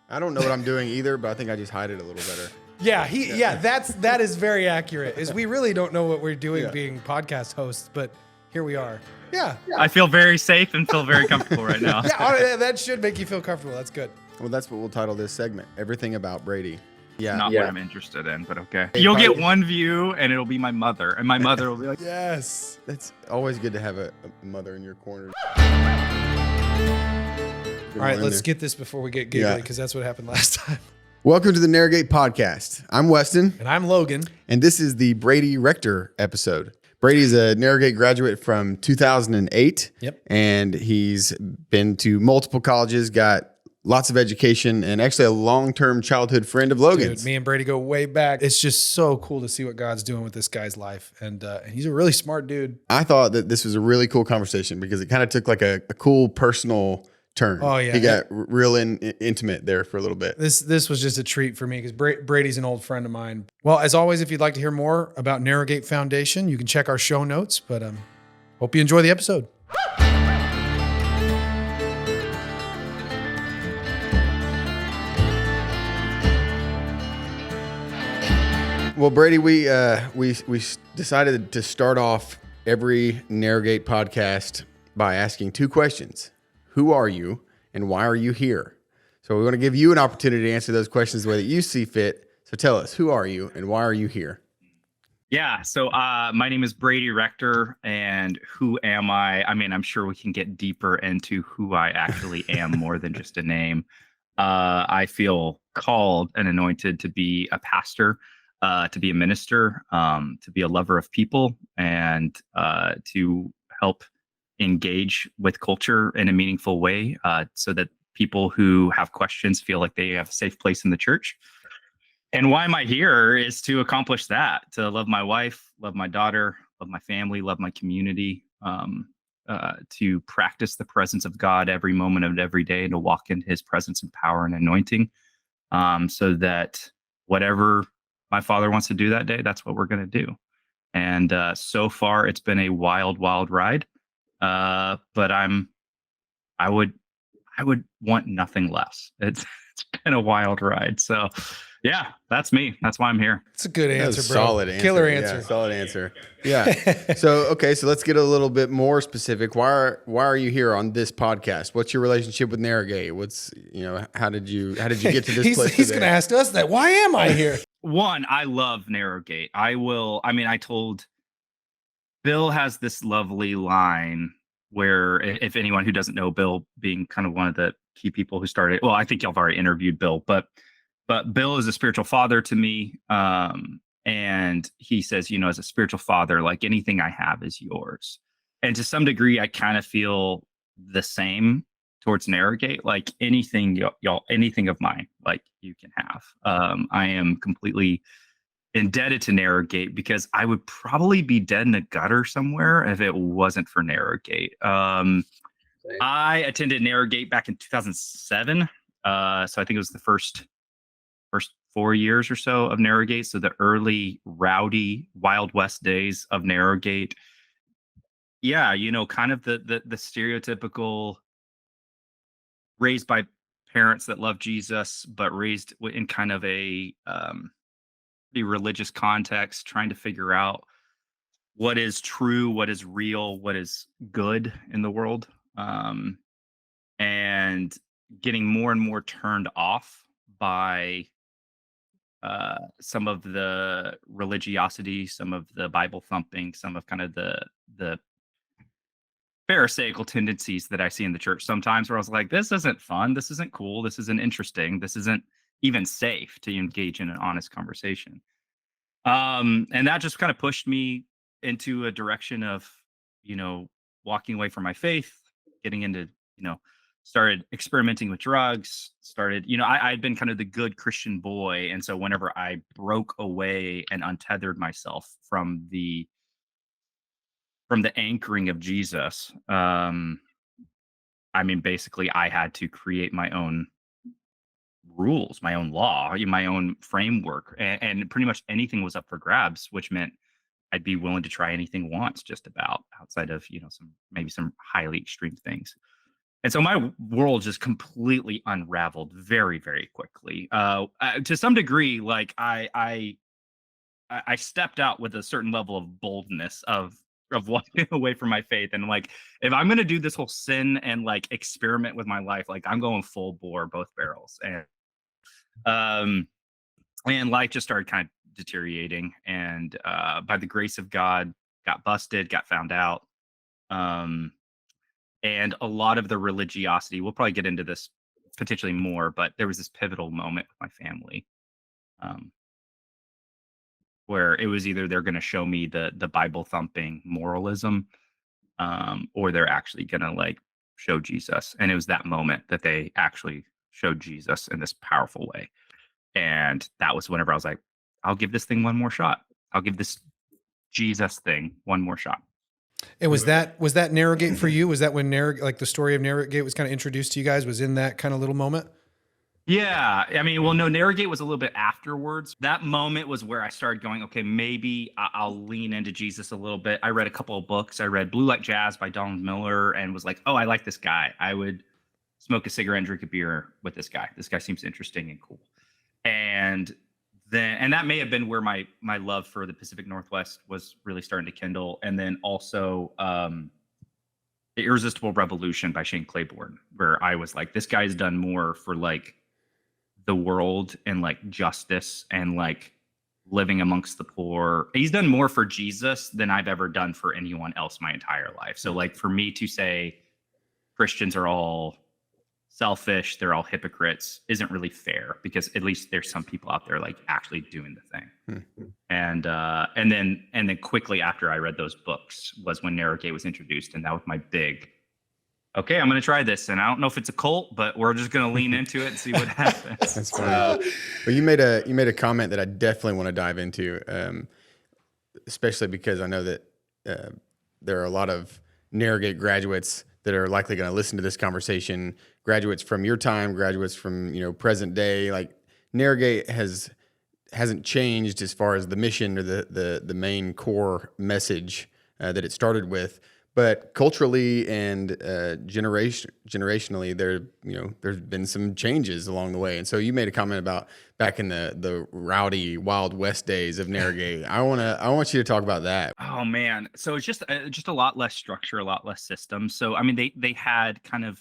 I don't know what I'm doing either, but I think I just hide it a little better. Yeah, that is very accurate. Is we really don't know what we're doing Yeah. being podcast hosts, but here we are. Yeah. I feel very safe and feel very comfortable right now. Yeah, that should make you feel comfortable. That's good. Well, that's what we'll title this segment. Everything about Brady. Yeah. Not what I'm interested in, but okay. Hey, You'll get probably- one view and it'll be my mother. And my mother will be like, Yes. That's always good to have a mother in your corner. All right, let's get this before we get giggly, Yeah. because that's what happened last time. Welcome to the Narrowgate Podcast. I'm Weston, And I'm Logan. and this is the Brady Rector episode. Brady's a Narrowgate graduate from 2008. Yep. And he's been to multiple colleges, got lots of education, and actually a long-term childhood friend of Logan's. Dude, me and Brady go way back. It's just so cool to see what God's doing with this guy's life. And he's a really smart dude. I thought that this was a really cool conversation because it kind of took like a cool personal turn. Oh, yeah. He got real intimate there for a little bit. This was just a treat for me because Brady's an old friend of mine. Well, as always, if you'd like to hear more about Narrowgate Foundation, you can check our show notes. But hope you enjoy the episode. Well, Brady, we decided to start off every Narrowgate podcast by asking two questions. Who are you and why are you here? So we want to give you an opportunity to answer those questions the way that you see fit. So tell us, who are you and why are you here? yeah. So my name is Brady Rector. And who am I? I mean, I'm sure we can get deeper into who I actually am more than just a name. I feel called and anointed to be a pastor, to be a minister, to be a lover of people, and to help engage with culture in a meaningful way, so that people who have questions feel like they have a safe place in the church. And why am I here is to accomplish that, to love my wife, love my daughter, love my family, love my community, to practice the presence of God every moment of every day, and to walk in his presence and power and anointing, so that whatever my Father wants to do that day, that's what we're going to do. And so far, it's been a wild, wild ride. But I would want nothing less. It's been a wild ride. So yeah, that's me. That's why I'm here. It's a good That answer, was a bro. solid answer. Killer Yeah, answer. solid answer. Yeah. So let's get a little bit more specific. Why are you here on this podcast? What's your relationship with Narrowgate? How did you get to this place? He's going to ask us that. Why am I here? One, I love Narrowgate. I told Bill has this lovely line where, if anyone who doesn't know Bill, being kind of one of the key people who started, well, I think y'all have already interviewed Bill, but Bill is a spiritual father to me. And he says, as a spiritual father, like anything I have is yours. And to some degree, I kind of feel the same towards Narrowgate, like anything anything of mine, like you can have. I am completely indebted to Narrowgate because I would probably be dead in a gutter somewhere if it wasn't for Narrowgate. I attended Narrowgate back in 2007. So I think it was the first 4 years or so of Narrowgate. So the early rowdy Wild West days of Narrowgate. Yeah, kind of the stereotypical raised by parents that love Jesus, but raised in kind of a pretty religious context, trying to figure out what is true, what is real, what is good in the world, and getting more and more turned off by some of the religiosity, some of the Bible thumping, some of kind of the Pharisaical tendencies that I see in the church sometimes, where I was like, this isn't fun, this isn't cool, this isn't interesting, this isn't even safe to engage in an honest conversation. And that just kind of pushed me into a direction of, walking away from my faith, getting into, started experimenting with drugs, I'd been kind of the good Christian boy. And so whenever I broke away and untethered myself from the anchoring of Jesus, basically I had to create my own rules, my own law, my own framework, and pretty much anything was up for grabs, which meant I'd be willing to try anything once, just about, outside of some highly extreme things. And so my world just completely unraveled very, very quickly. To some degree, like I stepped out with a certain level of boldness of walking away from my faith, and like, if I'm gonna do this whole sin and like experiment with my life, like I'm going full bore, both barrels. Um and life just started kind of deteriorating, and by the grace of God, got busted, got found out. Um and a lot of the religiosity, we'll probably get into this potentially more, but there was this pivotal moment with my family, um, where it was either they're going to show me the Bible thumping moralism, or they're actually going to like show Jesus. And it was that moment that they actually showed Jesus in this powerful way. And that was whenever I was like, I'll give this thing one more shot. I'll give this Jesus thing one more shot. And was that Narrowgate for you? Was that when like the story of Narrowgate was kind of introduced to you guys? Was in that kind of little moment? Yeah, I mean, well, no, Narrowgate was a little bit afterwards. That moment was where I started going, okay, maybe I'll lean into Jesus a little bit. I read a couple of books. I read Blue Like Jazz by Donald Miller and was like, oh, I like this guy. I would smoke a cigarette and drink a beer with this guy. This guy seems interesting and cool. And that may have been where my love for the Pacific Northwest was really starting to kindle. And then also The Irresistible Revolution by Shane Claiborne, where I was like, this guy's done more for like the world and like justice and like living amongst the poor. He's done more for Jesus than I've ever done for anyone else my entire life. So like for me to say Christians are all selfish, they're all hypocrites, isn't really fair, because at least there's some people out there like actually doing the thing. And then quickly after I read those books was when Narrowgate was introduced, and that was my big, okay, I'm going to try this. And I don't know if it's a cult, but we're just going to lean into it and see what happens. That's funny. Well, you made a comment that I definitely want to dive into, especially because I know that there are a lot of Narrowgate graduates that are likely going to listen to this conversation, graduates from your time, graduates from, present day. Like Narrowgate hasn't changed as far as the mission or the main core message that it started with. But culturally and generationally, there's been some changes along the way. And so you made a comment about back in the rowdy Wild West days of Narrowgate. I want you to talk about that. Oh man, so it's just a lot less structure, a lot less system. So I mean, they had kind of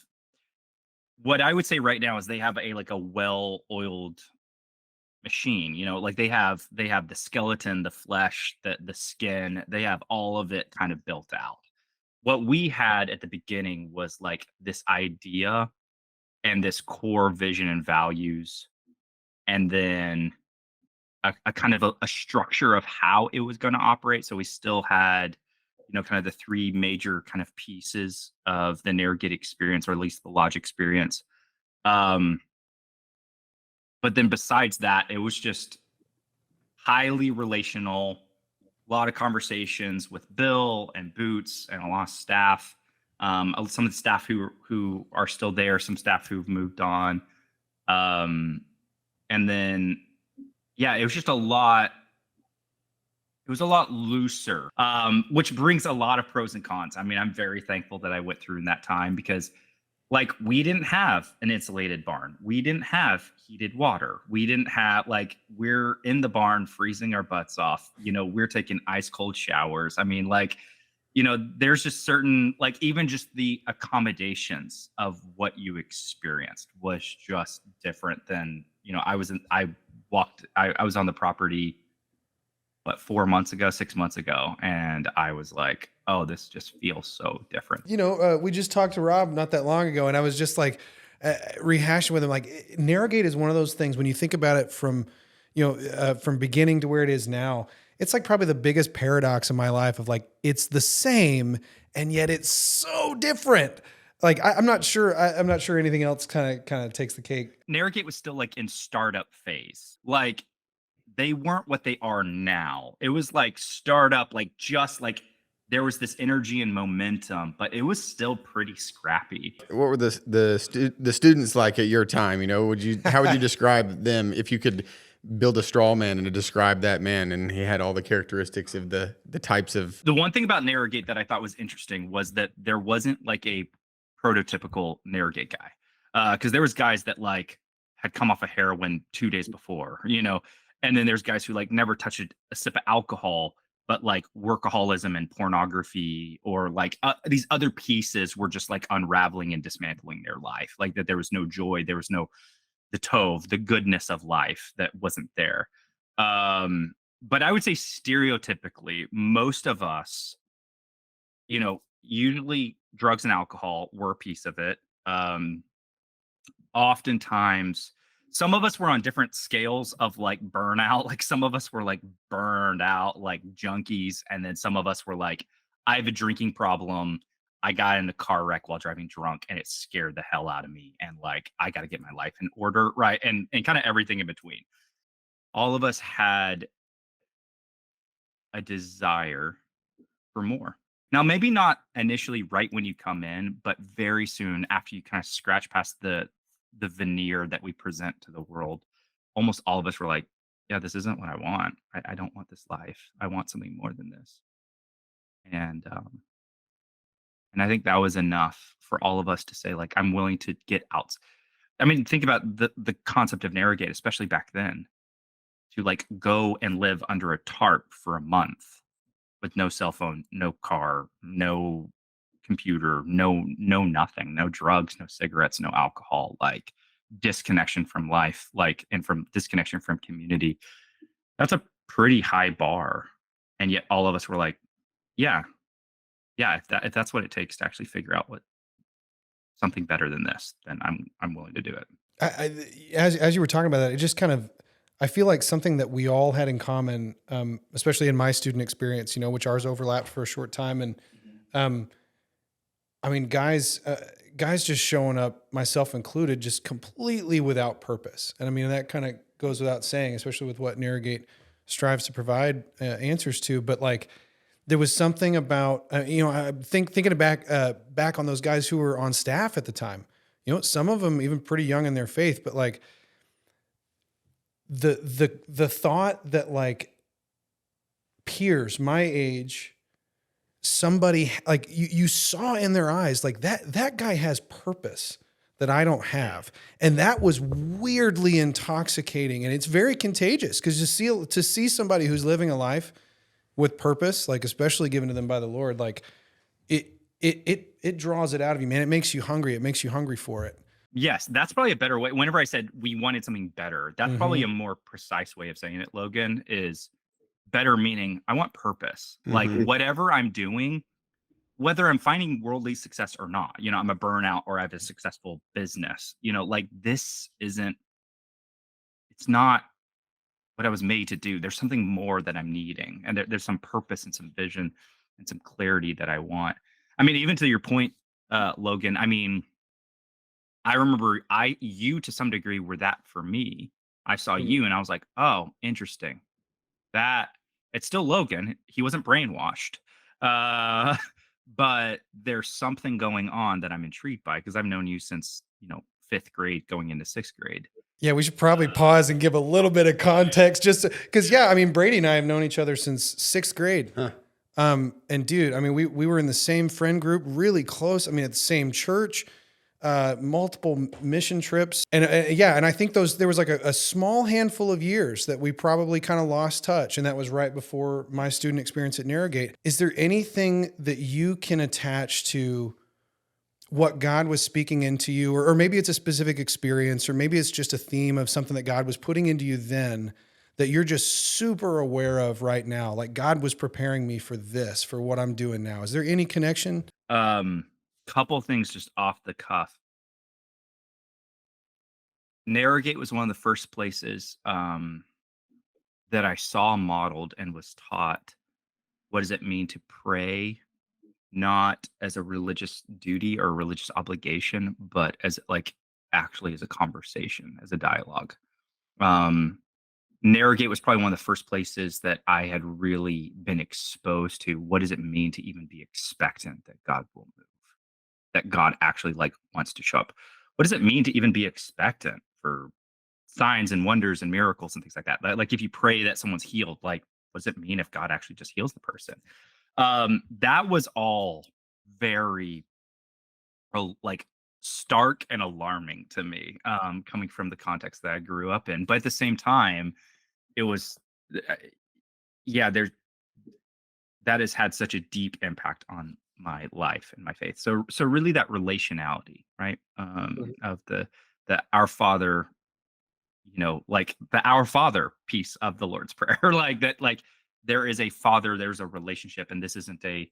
what I would say right now is they have a well-oiled machine. Like they have the skeleton, the flesh, the skin. They have all of it kind of built out. What we had at the beginning was like this idea and this core vision and values, and then a kind of a structure of how it was going to operate. So we still had, kind of the three major kind of pieces of the Narrowgate experience, or at least the Lodge experience. But then besides that, it was just highly relational, a lot of conversations with Bill and Boots and a lot of staff. Some of the staff who are still there, some staff who've moved on. And then, yeah, it was just a lot. It was a lot looser, which brings a lot of pros and cons. I mean, I'm very thankful that I went through in that time, because like we didn't have an insulated barn. We didn't have heated water. We didn't have we're in the barn freezing our butts off. We're taking ice cold showers. I mean, there's just certain, even just the accommodations of what you experienced was just different than, I was on the property, 4 months ago, 6 months ago. And I was like, oh, this just feels so different. We just talked to Rob not that long ago, and I was just like rehashing with him, like Narrowgate is one of those things when you think about it from beginning to where it is now. It's like probably the biggest paradox in my life of like, it's the same and yet it's so different. Like I'm not sure anything else kind of takes the cake. Narrowgate was still like in startup phase. Like they weren't what they are now. It was like startup, there was this energy and momentum, but it was still pretty scrappy. What were the students like at your time? How would you describe them if you could build a straw man and to describe that man, and he had all the characteristics of the types of... The one thing about Narrowgate that I thought was interesting was that there wasn't like a prototypical Narrowgate guy. Because there was guys that like had come off of heroin 2 days before, and then there's guys who like never touched a sip of alcohol, but like workaholism and pornography or like these other pieces were just like unraveling and dismantling their life. Like that there was no joy, there was no the tove, the goodness of life that wasn't there. But I would say stereotypically, most of us, usually drugs and alcohol were a piece of it. Oftentimes, some of us were on different scales of like burnout. Like some of us were like burned out, like junkies. And then some of us were like, I have a drinking problem. I got in a car wreck while driving drunk and it scared the hell out of me. And like, I got to get my life in order. Right. And kind of everything in between. All of us had a desire for more. Now, maybe not initially right when you come in, but very soon after you kind of scratch past the veneer that we present to the world, almost all of us were like, yeah, this isn't what I want. I don't want this life. I want something more than this. And I think that was enough for all of us to say, like, I'm willing to get out. I mean, think about the concept of Narrowgate, especially back then, to like go and live under a tarp for a month with no cell phone, no car, no computer, no nothing, no drugs, no cigarettes, no alcohol, like disconnection from life, like and from disconnection from community. That's a pretty high bar. And yet all of us were like, yeah, yeah, if that's what it takes to actually figure out what something better than this, then I'm willing to do it. As you were talking about that, it just kind of, I feel like something that we all had in common, especially in my student experience, which ours overlapped for a short time. And, I mean, guys just showing up, myself included, just completely without purpose. And I mean, that kind of goes without saying, especially with what Narrowgate strives to provide answers to. But like, there was something about, thinking back on those guys who were on staff at the time, some of them even pretty young in their faith, but like the thought that like peers my age, somebody like you saw in their eyes, like that guy has purpose that I don't have. And that was weirdly intoxicating. And it's very contagious because to see somebody who's living a life with purpose, like especially given to them by the Lord, like it draws it out of you, man. It makes you hungry. It makes you hungry for it. Yes, that's probably a better way. Whenever I said we wanted something better, that's probably a more precise way of saying it, Logan, is better meaning I want purpose. Like whatever I'm doing, whether I'm finding worldly success or not, I'm a burnout or I have a successful business, like this isn't, it's not what I was made to do. There's something more that I'm needing. And there's some purpose and some vision and some clarity that I want. I mean, even to your point, Logan, I mean, I remember you to some degree were that for me. I saw you and I was like, oh, interesting. That it's still Logan. He wasn't brainwashed. But there's something going on that I'm intrigued by because I've known you since, 5th grade going into 6th grade. Yeah, we should probably pause and give a little bit of context just because, I mean, Brady and I have known each other since 6th grade. Huh. And dude, I mean, we were in the same friend group, really close. I mean, at the same church, multiple mission trips. And and I think there was like a small handful of years that we probably kind of lost touch. And that was right before my student experience at Narrowgate. Is there anything that you can attach to what God was speaking into you, or maybe it's a specific experience, or maybe it's just a theme of something that God was putting into you then that you're just super aware of right now? Like God was preparing me for this, for what I'm doing now. Is there any connection? Couple things just off the cuff. Narrowgate was one of the first places that I saw modeled and was taught what does it mean to pray, not as a religious duty or religious obligation, but as like actually as a conversation, as a dialogue. Narrowgate was probably one of the first places that I had really been exposed to what does it mean to even be expectant that God will move, that God actually like wants to show up. What does it mean to even be expectant for signs and wonders and miracles and things like that? Like if you pray that someone's healed, like what does it mean if God actually just heals the person? That was all very like stark and alarming to me, coming from the context that I grew up in. But at the same time, it was, uh, yeah, there that has had such a deep impact on my life and my faith. So really that relationality, right? Of the Our Father, like the Our Father piece of the Lord's Prayer, like that, like there is a father, there's a relationship, and this isn't a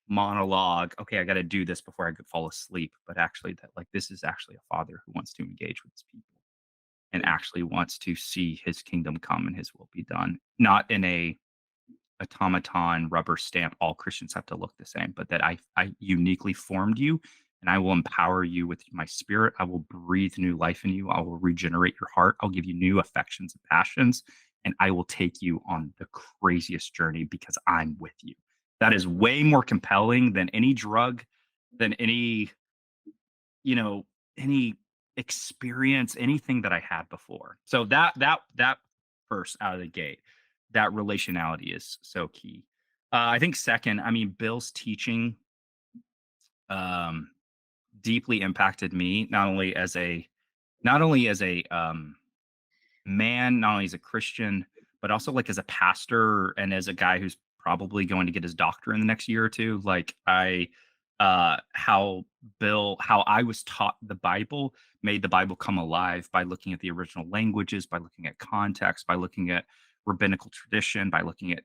monologue. Okay, I got to do this before I could fall asleep, but actually that like this is actually a father who wants to engage with his people and actually wants to see his kingdom come and his will be done, not in a automaton rubber stamp all Christians have to look the same, but that I uniquely formed you and I will empower you with my spirit. I will breathe new life in you. I will regenerate your heart. I'll give you new affections and passions, and I will take you on the craziest journey because I'm with you. That is way more compelling than any drug, than you know, any experience, anything that I had before. So that first out of the gate, that relationality is so key. I think second, I mean, Bill's teaching um, deeply impacted me, not only as a man, not only as a Christian, but also like as a pastor and as a guy who's probably going to get his doctorate in the next year or two. Like how I was taught the Bible made the Bible come alive by looking at the original languages, by looking at context, by looking at rabbinical tradition, by looking at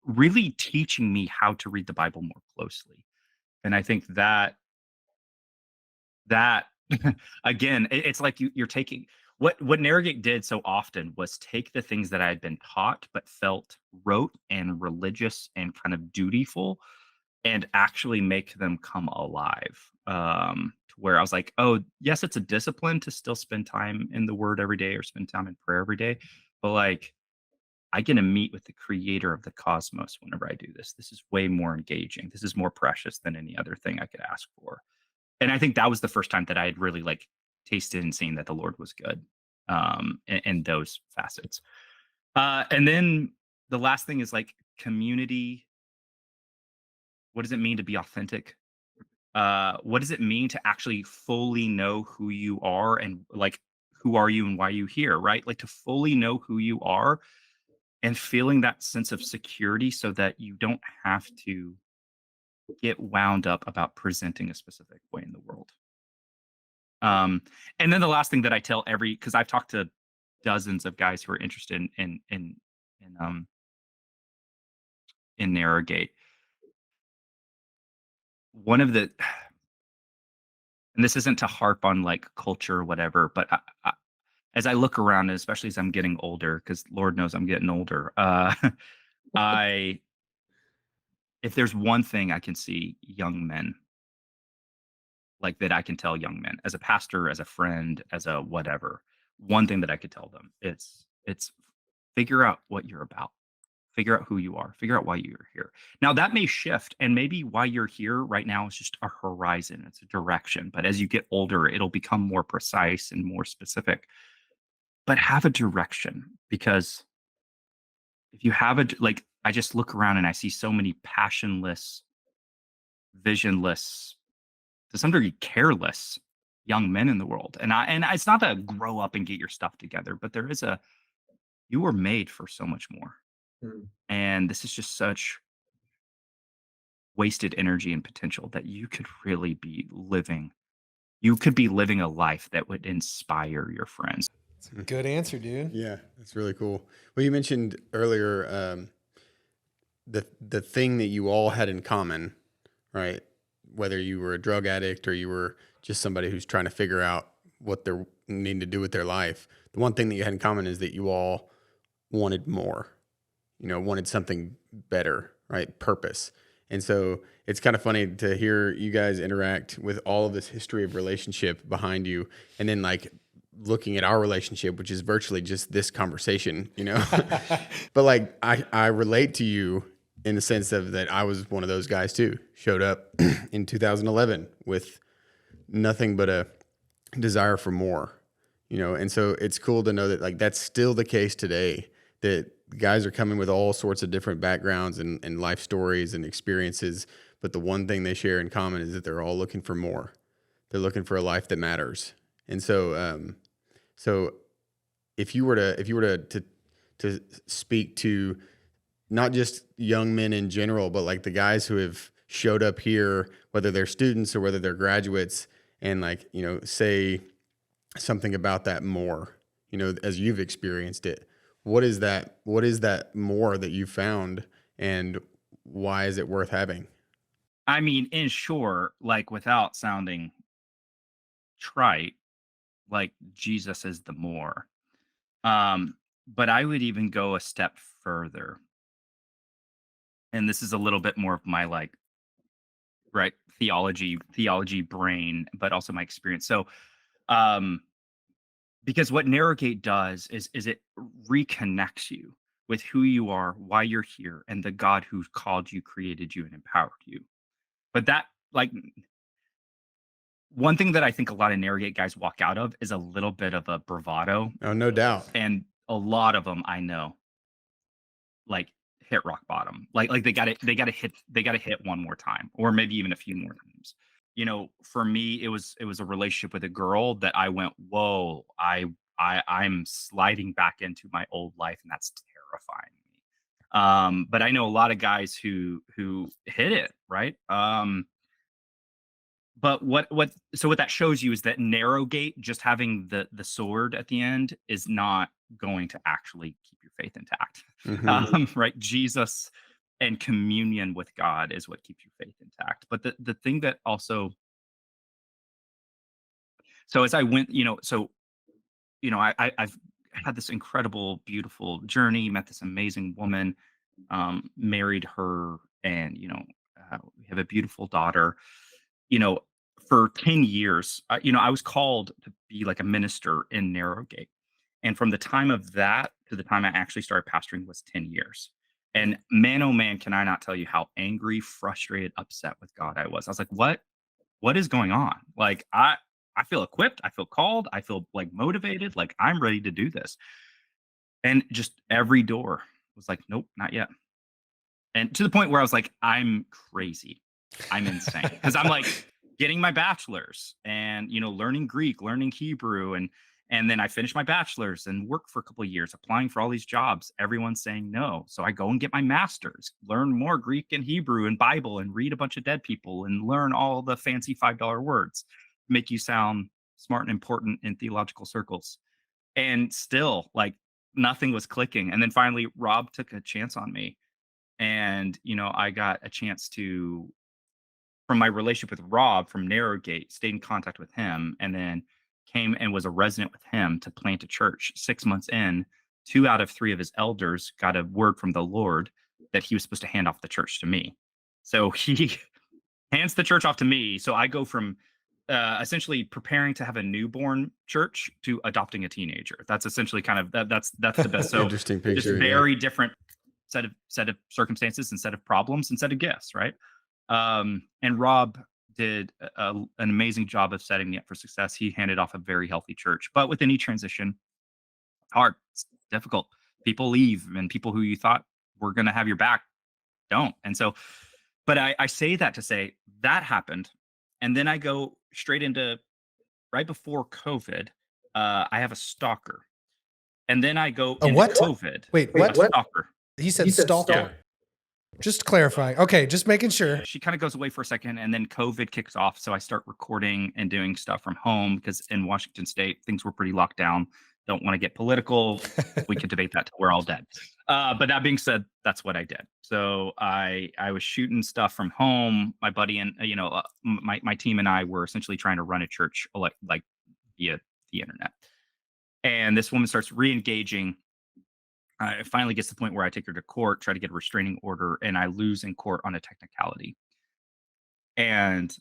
really teaching me how to read the Bible more closely. And I think that again, it's like you're taking what Narragate did so often was take the things that I had been taught but felt rote and religious and kind of dutiful and actually make them come alive. To where I was like, oh, yes, it's a discipline to still spend time in the word every day or spend time in prayer every day. But like I get to meet with the creator of the cosmos whenever I do this. This is way more engaging. This is more precious than any other thing I could ask for. And I think that was the first time that I had really like tasted and seen that the Lord was good, in those facets. And then the last thing is like community. What does it mean to be authentic? What does it mean to actually fully know who you are and like who are you and why you here, right? Like to fully know who you are and feeling that sense of security so that you don't have to get wound up about presenting a specific way in the world. Um, and then the last thing that I tell because I've talked to dozens of guys who are interested in in Narrowgate. One of the and this isn't to harp on like culture or whatever, but as I look around, and especially as I'm getting older, because Lord knows I'm getting older, I if there's one thing I can see young men like that I can tell young men as a pastor, as a friend, as a whatever, one thing that I could tell them, it's figure out what you're about. Figure out who you are. Figure out why you're here. Now that may shift, and maybe why you're here right now is just a horizon. It's a direction. But as you get older, it'll become more precise and more specific. But have a direction because if you have like, I just look around and I see so many passionless, visionless, to some degree, careless young men in the world. And it's not to grow up and get your stuff together, but there is you were made for so much more. Mm. And this is just such wasted energy and potential that you could really be living. You could be living a life that would inspire your friends. Good answer, dude. Yeah, that's really cool. Well, you mentioned earlier the thing that you all had in common, right? Whether you were a drug addict or you were just somebody who's trying to figure out what they need to do with their life. The one thing that you had in common is that you all wanted more, wanted something better, right? Purpose. And so it's kind of funny to hear you guys interact with all of this history of relationship behind you. And then like looking at our relationship, which is virtually just this conversation, but like I relate to you in the sense of that I was one of those guys too, showed up in 2011 with nothing but a desire for more, and so it's cool to know that like that's still the case today, that guys are coming with all sorts of different backgrounds and life stories and experiences, but the one thing they share in common is that they're all looking for more. They're looking for a life that matters. And so if you were to speak to not just young men in general, but like the guys who have showed up here, whether they're students or whether they're graduates, and like, say something about that more, as you've experienced it, what is that more that you found, and why is it worth having? I mean, in short, like without sounding trite, like Jesus is the more. Um, but I would even go a step further. And this is a little bit more of my like right theology brain, but also my experience. So um because what Narrowgate does is it reconnects you with who you are, why you're here, and the God who called you, created you, and empowered you. But that like one thing that I think a lot of Narrowgate guys walk out of is a little bit of a bravado. Oh, no doubt. And a lot of them I know like hit rock bottom. Like they gotta hit one more time, or maybe even a few more times. For me, it was a relationship with a girl that I went, whoa, I'm sliding back into my old life, and that's terrifying me. But I know a lot of guys who hit it, right? But what that shows you is that narrow gate, just having the sword at the end, is not going to actually keep your faith intact. Mm-hmm. Right? Jesus and communion with God is what keeps your faith intact. But the thing that also, so as I went, I've had this incredible, beautiful journey, met this amazing woman, married her, and we have a beautiful daughter. you know, for 10 years, I was called to be like a minister in Narrowgate. And from the time of that to the time I actually started pastoring was 10 years. And man, oh man, can I not tell you how angry, frustrated, upset with God I was. I was like, what is going on? Like, I feel equipped, I feel called, I feel like motivated, like I'm ready to do this. And just every door was like, nope, not yet. And to the point where I was like, I'm crazy. I'm insane. Because I'm like getting my bachelor's and learning Greek, learning Hebrew, and then I finished my bachelor's and work for a couple of years, applying for all these jobs. Everyone's saying no. So I go and get my master's, learn more Greek and Hebrew and Bible, and read a bunch of dead people and learn all the fancy $5 words, make you sound smart and important in theological circles. And still, like, nothing was clicking. And then finally Rob took a chance on me, and I got a chance to, from my relationship with Rob from Narrowgate, stayed in contact with him, and then came and was a resident with him to plant a church. 6 months in, 2 out of 3 of his elders got a word from the Lord that he was supposed to hand off the church to me. So he hands the church off to me. So I go from essentially preparing to have a newborn church to adopting a teenager. That's essentially kind of that's the best. So Interesting just picture. Yeah. very different set of circumstances and set of problems and set of gifts, right? And Rob did an amazing job of setting me up for success. He handed off a very healthy church, but with any transition, hard, it's difficult. People leave, and people who you thought were going to have your back don't. And so, but I say that to say that happened, and then I go straight into right before COVID. I have a stalker, and then I go A into what? COVID. Wait, A what? stalker. He said stalker. Yeah. Just clarifying. Okay, just making sure. She kind of goes away for a second, and then COVID kicks off. So I start recording and doing stuff from home because in Washington State, things were pretty locked down. Don't want to get political. We could debate that till we're all dead. But that being said, that's what I did. So I was shooting stuff from home. My buddy and my team and I were essentially trying to run a church like via the internet. And this woman starts re-engaging. It finally gets to the point where I take her to court, try to get a restraining order, and I lose in court on a technicality. And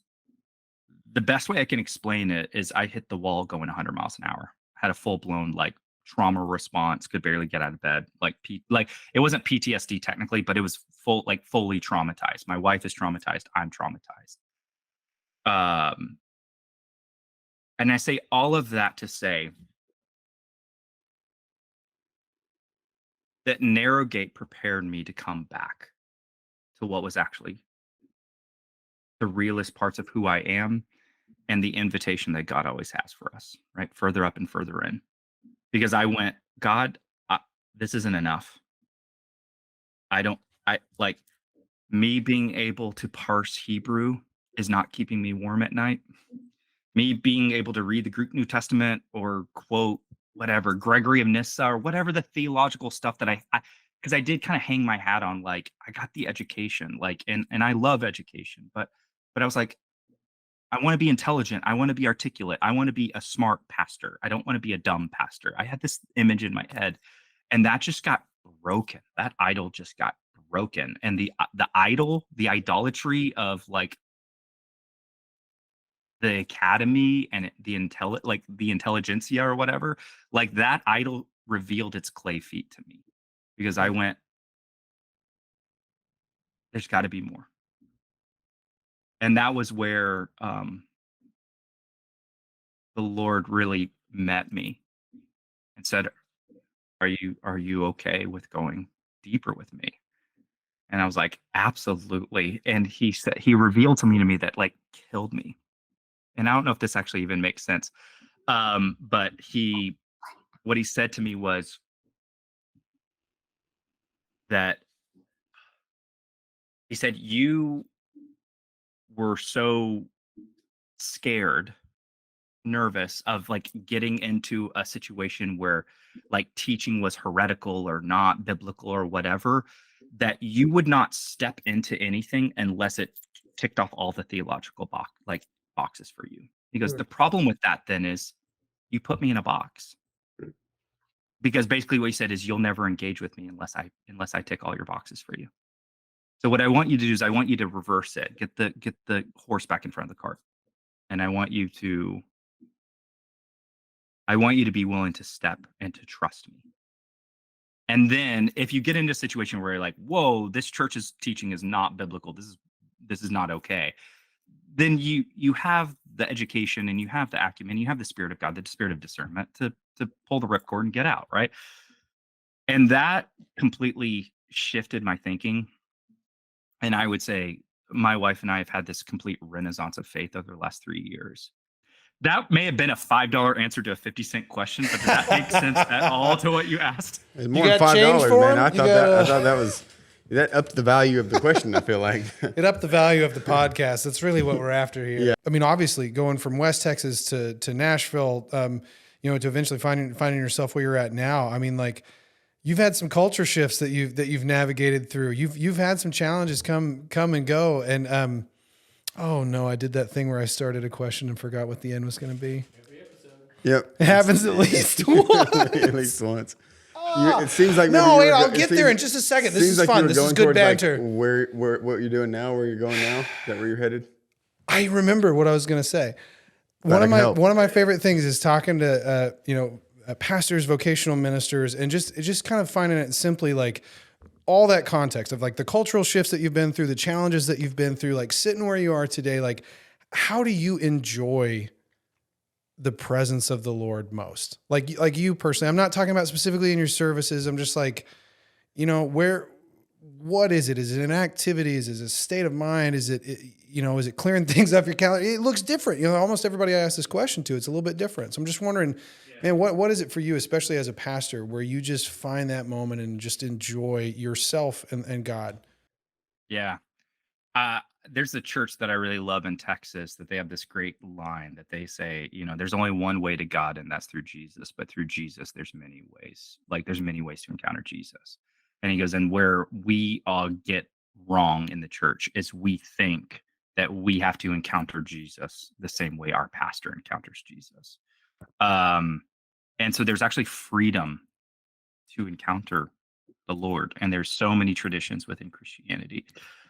the best way I can explain it is I hit the wall going 100 miles an hour. Had a full blown like trauma response, could barely get out of bed. Like it wasn't PTSD technically, but it was fully traumatized. My wife is traumatized. I'm traumatized. And I say all of that to say that Narrowgate prepared me to come back to what was actually the realest parts of who I am and the invitation that God always has for us, right? Further up and further in. Because I went, God, this isn't enough. I like me being able to parse Hebrew is not keeping me warm at night. Me being able to read the Greek New Testament or quote whatever, Gregory of Nyssa or whatever the theological stuff that because I did kind of hang my hat on, like, I got the education, like, and I love education, but I was like, I want to be intelligent. I want to be articulate. I want to be a smart pastor. I don't want to be a dumb pastor. I had this image in my head, and that just got broken. That idol just got broken, and the idol, the idolatry of like the academy and the intelligentsia or whatever, like that idol revealed its clay feet to me because I went, there's got to be more, and that was where the Lord really met me and said, are you okay with going deeper with me? And I was like, absolutely. And he revealed something to me that like killed me. And I don't know if this actually even makes sense. But what he said to me was that he said, you were so scared, nervous of like getting into a situation where like teaching was heretical or not biblical or whatever, that you would not step into anything unless it ticked off all the theological boxes for you. Because the problem with that then is you put me in a box. Because basically what he said is you'll never engage with me unless I tick all your boxes for you. So what I want you to do is I want you to reverse it. Get the horse back in front of the cart. And I want you to be willing to step and to trust me. And then if you get into a situation where you're like, whoa, this church's teaching is not biblical, this is not okay, then you have the education and you have the acumen, you have the Spirit of God, the spirit of discernment to pull the ripcord and get out, right? And that completely shifted my thinking. And I would say my wife and I have had this complete renaissance of faith over the last 3 years. That may have been a $5 answer to a 50-cent question, but does that make sense at all to what you asked? It's more than got change $5, for man. him? I thought that upped the value of the question, I feel like. It upped the value of the podcast. That's really what we're after here. Yeah. I mean, obviously, going from West Texas to Nashville, to eventually finding yourself where you're at now. I mean, like, you've had some culture shifts that you've navigated through. You've had some challenges come and go. And oh no, I did that thing where I started a question and forgot what the end was going to be. Yep. It happens at least once. At least once. It seems like No, wait, I'll get there in just a second. This is fun. This is good banter. Like what you're doing now, where you're going now? Is that where you're headed? I remember what I was going to say. One of my favorite things is talking to pastors, vocational ministers, and just kind of finding it simply like all that context of like the cultural shifts that you've been through, the challenges that you've been through, like sitting where you are today. Like, how do you enjoy the presence of the Lord most? Like you personally, I'm not talking about specifically in your services. I'm just like, what is it? Is it an activity? Is it a state of mind? Is it clearing things off your calendar? It looks different. Almost everybody I ask this question to, it's a little bit different. So I'm just wondering, man, what is it for you, especially as a pastor, where you just find that moment and just enjoy yourself and God? Yeah. There's a church that I really love in Texas that they have this great line that they say, there's only one way to God, and that's through Jesus. But through Jesus, there's many ways. Like, there's many ways to encounter Jesus. And he goes, and where we all get wrong in the church is we think that we have to encounter Jesus the same way our pastor encounters Jesus. And so there's actually freedom to encounter the Lord. And there's so many traditions within Christianity.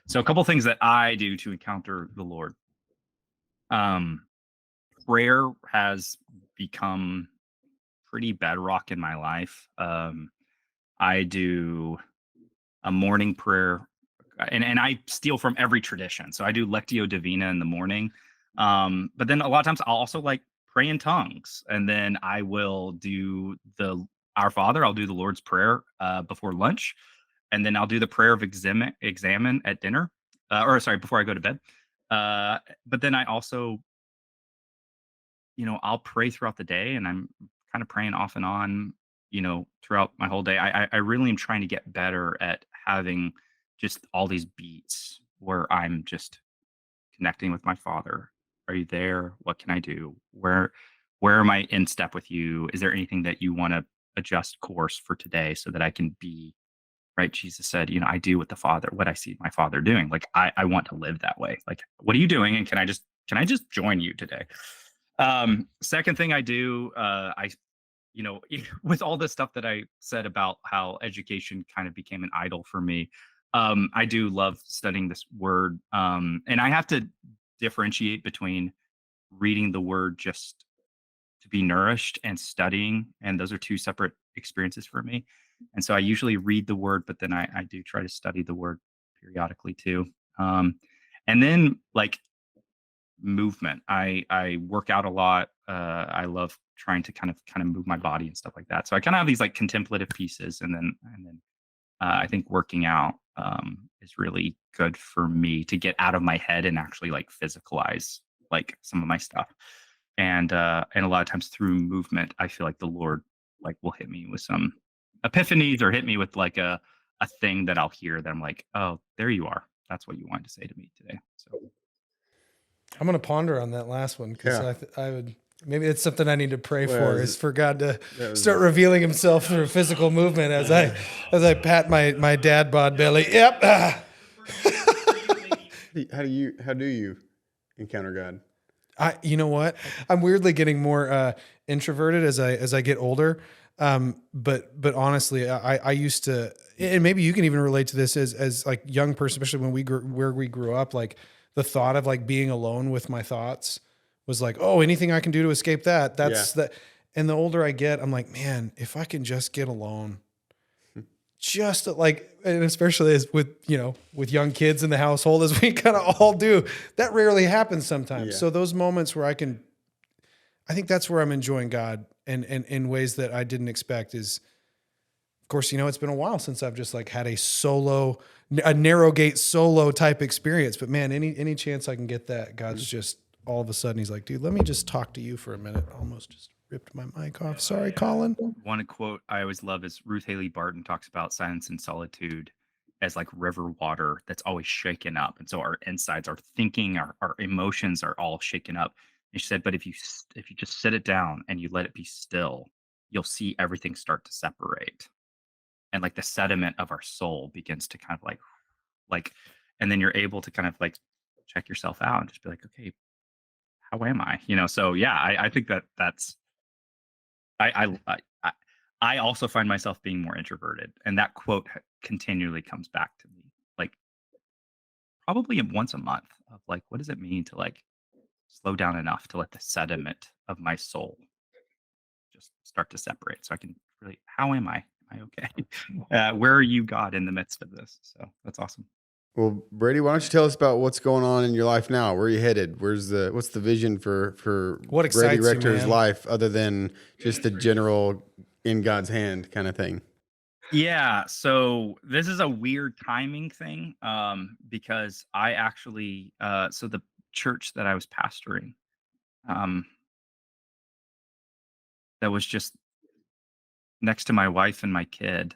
So a couple things that I do to encounter the Lord. Prayer has become pretty bedrock in my life. I do a morning prayer, and I steal from every tradition. So I do Lectio Divina in the morning. But then a lot of times I'll also like pray in tongues, and then I will do the Our Father. I'll do the Lord's Prayer before lunch, and then I'll do the prayer of examine at dinner, before I go to bed. But then I also, I'll pray throughout the day, and I'm kind of praying off and on, throughout my whole day. I really am trying to get better at having just all these beats where I'm just connecting with my Father. Are you there? What can I do? Where am I in step with you? Is there anything that you want to adjust course for today so that I can be right? Jesus said, I do what I see my Father doing. Like I want to live that way. Like, what are you doing? And can I just join you today? Second thing I do, with all the stuff that I said about how education kind of became an idol for me, I do love studying this word. And I have to differentiate between reading the word just to be nourished and studying. And those are two separate experiences for me. And so I usually read the word, but then I do try to study the word periodically too. Um, and then like movement. I work out a lot. I love trying to kind of move my body and stuff like that. So I kind of have these like contemplative pieces, and then I think working out is really good for me to get out of my head and actually like physicalize like some of my stuff. And a lot of times through movement, I feel like the Lord like will hit me with some epiphanies or hit me with like a thing that I'll hear that I'm like, oh, there you are. That's what you wanted to say to me today. So I'm going to ponder on that last one because Yeah. I would maybe it's something I need to pray Well, for is is it- for God to that was start revealing Himself through physical movement as I pat my dad bod belly. Yep. how do you encounter God? You know what? I'm weirdly getting more introverted as I get older. But honestly, I used to, and maybe you can even relate to this as like young person, especially when where we grew up. Like the thought of like being alone with my thoughts was like, oh, anything I can do to escape that. That's Yeah. that. And the older I get, I'm like, man, if I can just get alone, just like, and especially as with young kids in the household, as we kind of all do, that rarely happens sometimes. Yeah. So those moments where I think that's where I'm enjoying God and in ways that I didn't expect is, of course, it's been a while since I've just like had a narrow gate solo type experience, but man, any chance I can get that, God's just all of a sudden he's like, dude, let me just talk to you for a minute. Almost just ripped my mic off. Sorry, Colin. one quote I always love is Ruth Haley Barton talks about silence and solitude as like river water that's always shaken up. And so our insides, our thinking, our emotions are all shaken up. And she said, but if you just sit it down and you let it be still, you'll see everything start to separate. And like the sediment of our soul begins to kind of like, and then you're able to kind of like check yourself out and just be like, okay, how am I? So yeah, I think that's I I also find myself being more introverted, and that quote continually comes back to me, like probably once a month of like, what does it mean to like slow down enough to let the sediment of my soul just start to separate, so I can really, how am I? Am I okay? Where are you, God, in the midst of this? So that's awesome. Well, Brady, why don't you tell us about what's going on in your life now? Where are you headed? What's the vision for What Brady excites you, Rector's man? life other than just the general in God's hand kind of thing? Yeah, so this is a weird timing thing, because I actually, so the church that I was pastoring, um, that was just next to my wife and my kid,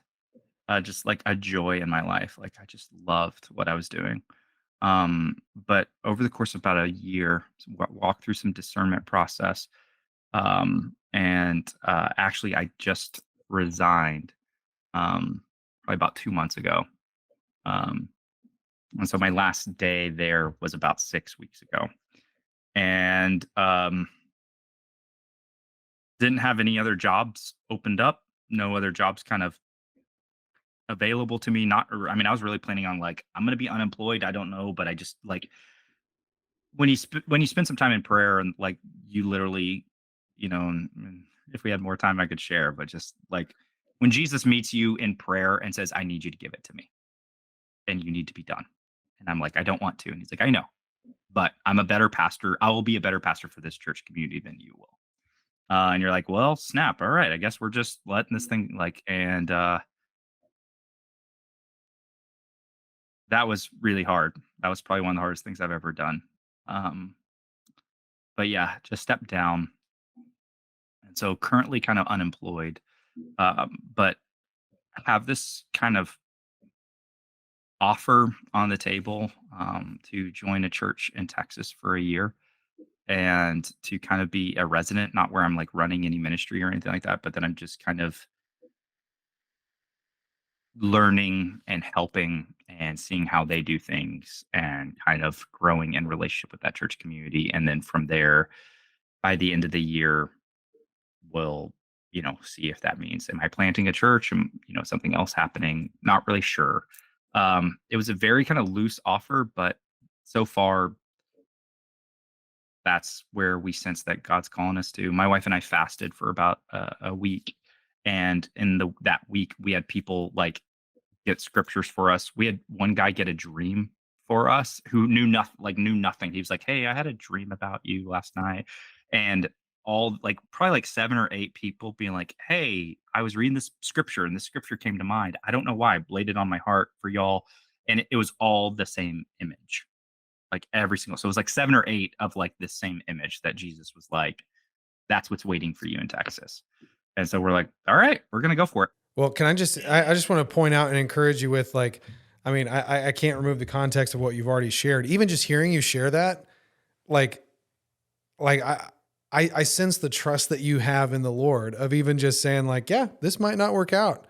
just like a joy in my life. Like I just loved what I was doing. But over the course of about a year, walked through some discernment process, and actually, I just resigned, probably about 2 months ago. Um, And so my last day there was about 6 weeks ago. And didn't have any other jobs opened up, no other jobs kind of available to me. Not, I mean, I was really planning on like, I'm going to be unemployed. I don't know, but I just like when you spend some time in prayer and like you literally, and if we had more time, I could share, but just like when Jesus meets you in prayer and says, I need you to give it to me and you need to be done. And I'm like, I don't want to. And he's like, I know, but I'm a better pastor. I will be a better pastor for this church community than you will. And you're like, well, snap. All right. I guess we're just letting this thing like, and that was really hard. That was probably one of the hardest things I've ever done. Um, but yeah, just stepped down. And so currently kind of unemployed, but have this kind of offer on the table to join a church in Texas for a year and to kind of be a resident, not where I'm like running any ministry or anything like that, but then I'm just kind of learning and helping and seeing how they do things and kind of growing in relationship with that church community. And then from there, by the end of the year, we'll, see if that means, am I planting a church? Something else happening? Not really sure. It was a very kind of loose offer, but so far that's where we sense that God's calling us to. My wife and I fasted for about a week. And in that week, we had people like get scriptures for us. We had one guy get a dream for us who knew nothing. He was like, "Hey, I had a dream about you last night." And all like probably like 7 or 8 people being like, "Hey, I was reading this scripture and this scripture came to mind. I don't know why. I laid it on my heart for y'all." And it was all the same image. Like every single. So it was like 7 or 8 of like this same image that Jesus was like, "That's what's waiting for you in Texas." And so we're like, "All right, we're going to go for it." Well, can I just want to point out and encourage you with like, I mean, I can't remove the context of what you've already shared. Even just hearing you share that, like I sense the trust that you have in the Lord of even just saying like, yeah, this might not work out,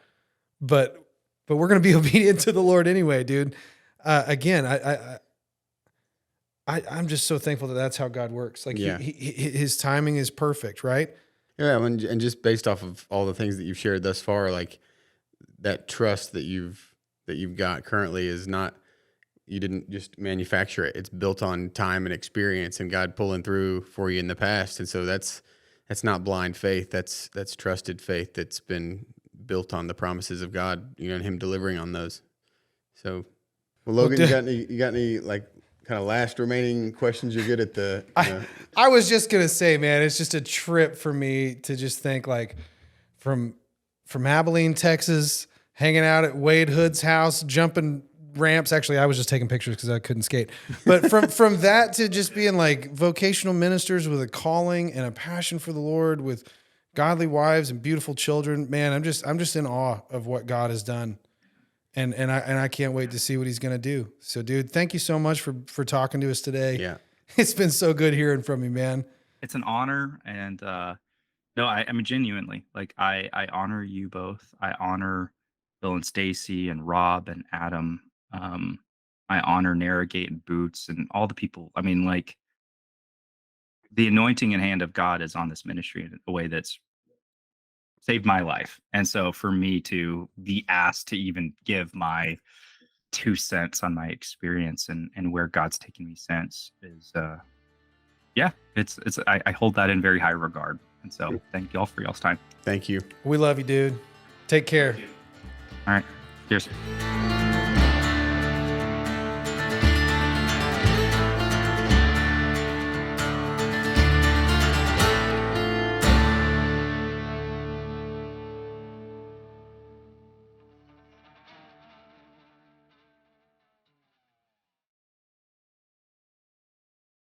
but we're going to be obedient to the Lord anyway, dude. Again, I'm just so thankful that that's how God works. Like Yeah. his timing is perfect, right? Yeah, and just based off of all the things that you've shared thus far, like that trust that you've got currently is not, you didn't just manufacture it. It's built on time and experience and God pulling through for you in the past. And so that's not blind faith. That's trusted faith that's been built on the promises of God, and him delivering on those. So, well, Logan, you got any like kind of last remaining questions? You're good at the. I was just gonna say, man, it's just a trip for me to just think like from Abilene, Texas, hanging out at Wade Hood's house, jumping ramps. Actually, I was just taking pictures because I couldn't skate. But from that to just being like vocational ministers with a calling and a passion for the Lord, with godly wives and beautiful children, man, I'm just in awe of what God has done. And I can't wait to see what he's going to do. So, dude, thank you so much for talking to us today. Yeah. It's been so good hearing from you, man. It's an honor. And no, I mean, genuinely, like I honor you both. I honor Bill and Stacy and Rob and Adam. I honor Narragate and Boots and all the people. I mean, like the anointing and hand of God is on this ministry in a way that's saved my life. And so for me to be asked to even give my 2 cents on my experience and where God's taken me since is I hold that in very high regard. And so thank y'all for y'all's time. Thank you. We love you, dude. Take care. All right. Cheers.